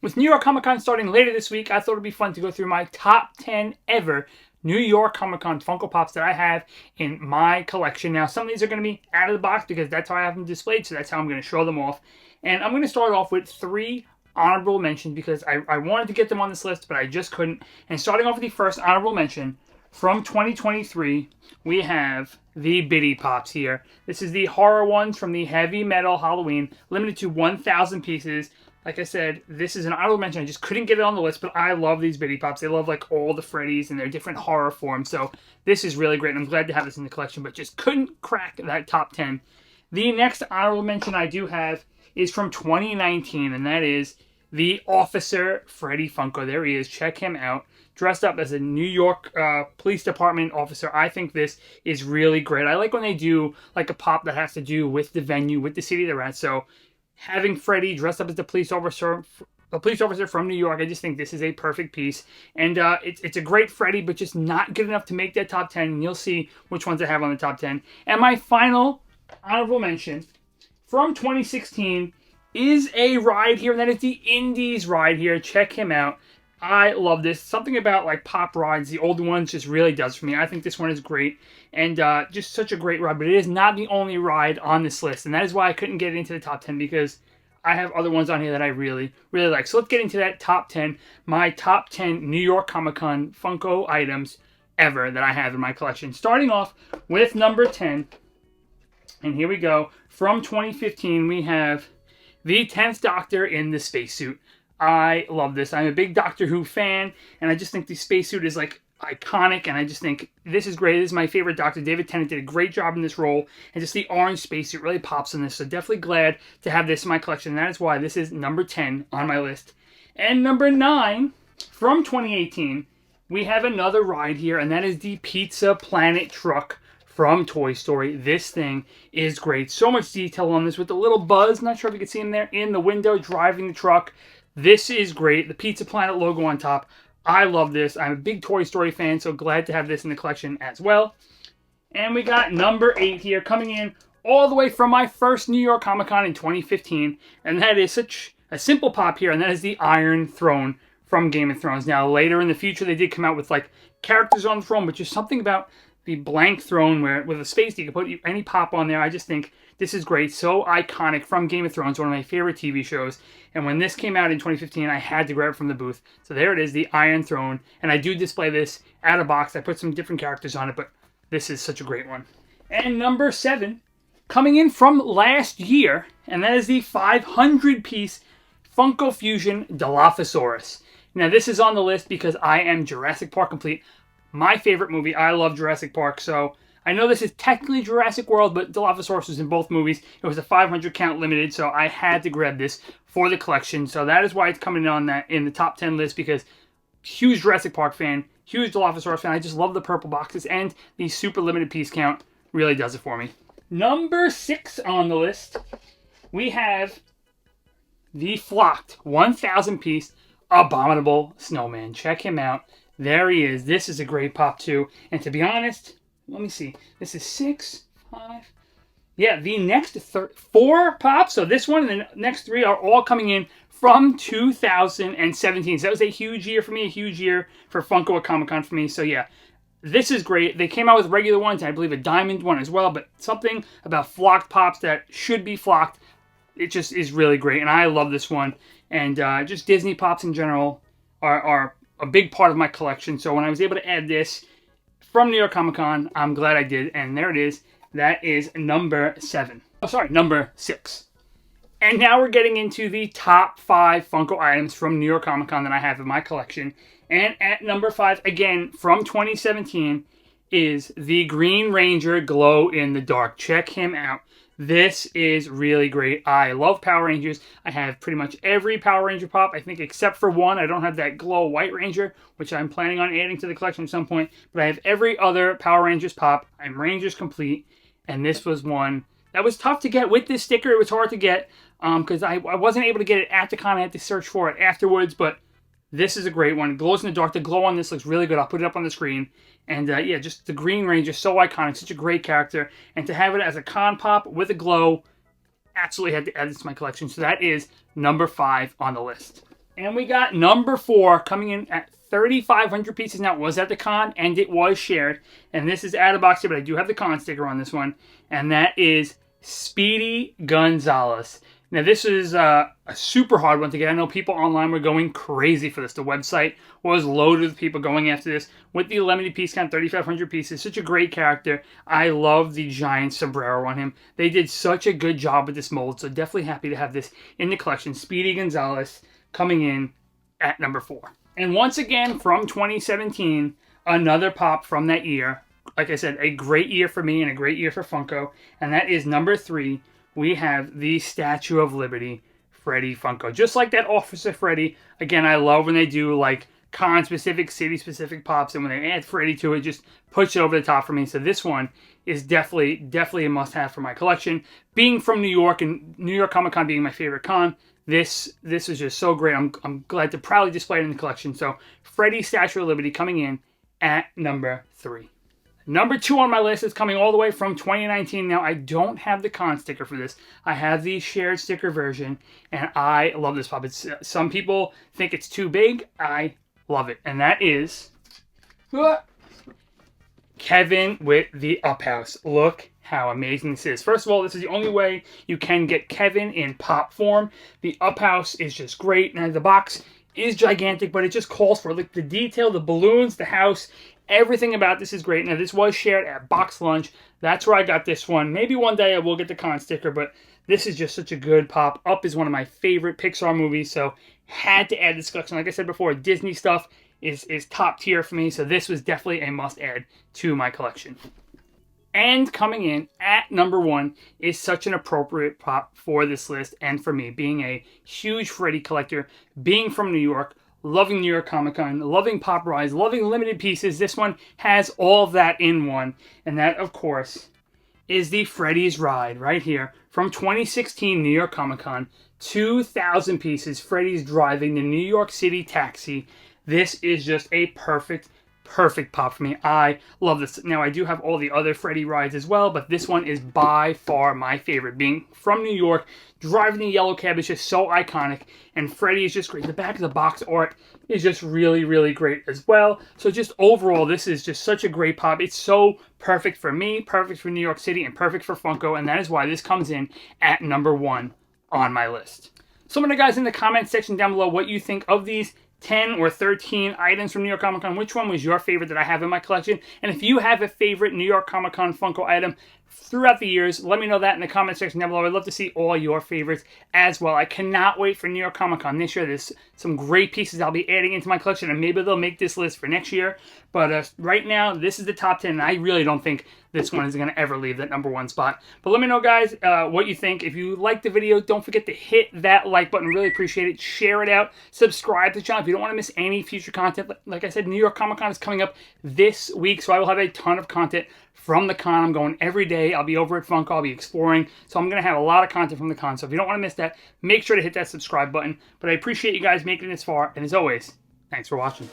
With New York Comic Con starting later this week, I thought it'd be fun to go through my top 10 ever New York Comic Con Funko Pops that I have in my collection. Now, some of these are going to be out of the box because that's how I have them displayed, so that's how I'm going to show them off. And I'm going to start off with 3 honorable mentions because I wanted to get them on this list, but I just couldn't. And starting off with the first honorable mention, from 2023, we have the Biddy Pops here. This is the horror ones from the Heavy Metal Halloween, limited to 1,000 pieces. Like I said, this is an honorable mention. I just couldn't get it on the list, but I love these Biddy Pops. They love like all the Freddys and their different horror forms. So this is really great, and I'm glad to have this in the collection, but just couldn't crack that top 10. The next honorable mention I do have is from 2019, and that is the Officer Freddy Funko. There he is. Check him out. Dressed up as a New York Police Department officer. I think this is really great. I like when they do like a pop that has to do with the venue, with the city they're at. So having Freddy dressed up as the police officer from New York, I just think this is a perfect piece. And it's a great Freddy, but just not good enough to make that top 10. And you'll see which ones I have on the top 10. And my final honorable mention from 2016 is a ride here, and that is the Indies ride here. Check him out. I love this. Something about like pop rides, the older ones, just really does for me. I think this one is great, and just such a great ride. But it is not the only ride on this list, and that is why I couldn't get it into the top 10, because I have other ones on here that I really, really like. So let's get into that top 10. My top 10 New York Comic Con Funko items ever that I have in my collection. Starting off with number 10, and here we go. From 2015, we have the 10th Doctor in the spacesuit. I love this. I'm a big Doctor Who fan, and I just think the spacesuit is like iconic, and I just think this is great. This is my favorite Doctor. David Tennant did a great job in this role, and just the orange spacesuit really pops in this, so definitely glad to have this in my collection, and that is why this is number 10 on my list. And number 9, from 2018, we have another ride here, and that is the Pizza Planet truck from Toy Story. This thing is great. So much detail on this with the little Buzz. Not sure if you can see him there in the window driving the truck. This is great. The Pizza Planet logo on top. I love this. I'm a big Toy Story fan, so glad to have this in the collection as well. And we got number 8 here, coming in all the way from my first New York Comic Con in 2015. And that is such a simple pop here, and that is the Iron Throne from Game of Thrones. Now, later in the future, they did come out with like characters on the throne, but just something about the blank throne where with a space you can put any pop on there. I just think this is great. So iconic from Game of Thrones, one of my favorite TV shows. And when this came out in 2015, I had to grab it from the booth. So there it is, the Iron Throne. And I do display this out of box. I put some different characters on it, but this is such a great one. And number 7, coming in from last year, and that is the 500-piece Funko Fusion Dilophosaurus. Now, this is on the list because I am Jurassic Park complete. My favorite movie. I love Jurassic Park, so I know this is technically Jurassic World, but Dilophosaurus was in both movies. It was a 500 count limited, so I had to grab this for the collection. So that is why it's coming on that in the top 10 list, because huge Jurassic Park fan, huge Dilophosaurus fan. I just love the purple boxes, and the super limited piece count really does it for me. Number 6 on the list, we have the flocked 1,000 piece Abominable Snowman. Check him out. There he is. This is a great pop too. And to be honest, let me see. This is 6, 5. Yeah, the next 4 pops. So this one and the next 3 are all coming in from 2017. So that was a huge year for me, a huge year for Funko at Comic Con for me. So yeah, this is great. They came out with regular ones, and I believe a diamond one as well. But something about flocked pops that should be flocked, it just is really great. And I love this one. And just Disney pops in general are a big part of my collection. So when I was able to add this from New York Comic Con, I'm glad I did. And there it is. That is number 7. Oh, sorry, number 6. And now we're getting into the top 5 Funko items from New York Comic Con that I have in my collection. And at number 5, again, from 2017, is the Green Ranger Glow in the Dark. Check him out. This is really great. I love Power Rangers. I have pretty much every Power Ranger pop, I think, except for one. I don't have that Glow White Ranger, which I'm planning on adding to the collection at some point. But I have every other Power Rangers pop. I'm Rangers complete. And this was one that was tough to get with this sticker. It was hard to get because I wasn't able to get it at the con. I had to search for it afterwards. But this is a great one. It glows in the dark. The glow on this looks really good. I'll put it up on the screen. And yeah, just the Green Ranger, so iconic, such a great character. And to have it as a con pop with a glow, absolutely had to add this to my collection. So that is number 5 on the list. And we got number 4 coming in at 3,500 pieces. Now, it was at the con, and it was shared. And this is out of box here, but I do have the con sticker on this one. And that is Speedy Gonzalez. Now, this is a super hard one to get. I know people online were going crazy for this. The website was loaded with people going after this. With the limited piece count, 3,500 pieces. Such a great character. I love the giant sombrero on him. They did such a good job with this mold, so definitely happy to have this in the collection. Speedy Gonzalez coming in at number 4. And once again, from 2017, another pop from that year. Like I said, a great year for me and a great year for Funko. And that is number 3. We have the Statue of Liberty, Freddy Funko. Just like that Officer Freddy. Again, I love when they do like con-specific, city-specific pops. And when they add Freddy to it, just push it over the top for me. So this one is definitely a must-have for my collection. Being from New York and New York Comic Con being my favorite con, this is just so great. I'm glad to proudly display it in the collection. So Freddy Statue of Liberty coming in at number 3. Number 2 on my list is coming all the way from 2019. Now, I don't have the con sticker for this. I have the shared sticker version, and I love this pop. Some people think it's too big. I love it. And that is Kevin with the Up House. Look how amazing this is. First of all, this is the only way you can get Kevin in pop form. The Up House is just great. Now, the box is gigantic, but it just calls for like the detail, the balloons, the house. Everything about this is great. Now, this was shared at Box Lunch. That's where I got this one. Maybe one day I will get the con sticker, but this is just such a good pop. Up is one of my favorite Pixar movies, so had to add this collection. Like I said before, Disney stuff is top tier for me, so this was definitely a must-add to my collection. And coming in at number 1 is such an appropriate pop for this list and for me, being a huge Freddy collector, being from New York, loving New York Comic Con, loving Pop Rise, loving limited pieces. This one has all of that in one. And that, of course, is the Freddy's Ride right here from 2016 New York Comic Con. 2,000 pieces. Freddy's driving the New York City taxi. This is just a perfect pop for me. I love this. Now, I do have all the other Freddy rides as well, but this one is by far my favorite. Being from New York, driving the yellow cab is just so iconic, and Freddy is just great. The back of the box art is just really great as well. So just overall, this is just such a great pop. It's so perfect for me, perfect for New York City, and perfect for Funko, and that is why this comes in at number 1 on my list. So let me know, guys, in the comments section down below what you think of these 10 or 13 items from New York Comic Con. Which one was your favorite that I have in my collection? And if you have a favorite New York Comic Con Funko item throughout the years, let me know that in the comment section down below. I'd love to see all your favorites as well. I cannot wait for New York Comic Con this year. There's some great pieces I'll be adding into my collection, and maybe they'll make this list for next year. But right now, this is the top 10, and I really don't think this one is going to ever leave that number 1 spot. But let me know, guys, what you think. If you liked the video, don't forget to hit that like button. Really appreciate it. Share it out. Subscribe to the channel if you don't want to miss any future content. Like I said, New York Comic Con is coming up this week, so I will have a ton of content from the con. I'm going every day. I'll be over at Funko. I'll be exploring. So I'm going to have a lot of content from the con. So if you don't want to miss that, make sure to hit that subscribe button. But I appreciate you guys making it this far. And as always, thanks for watching.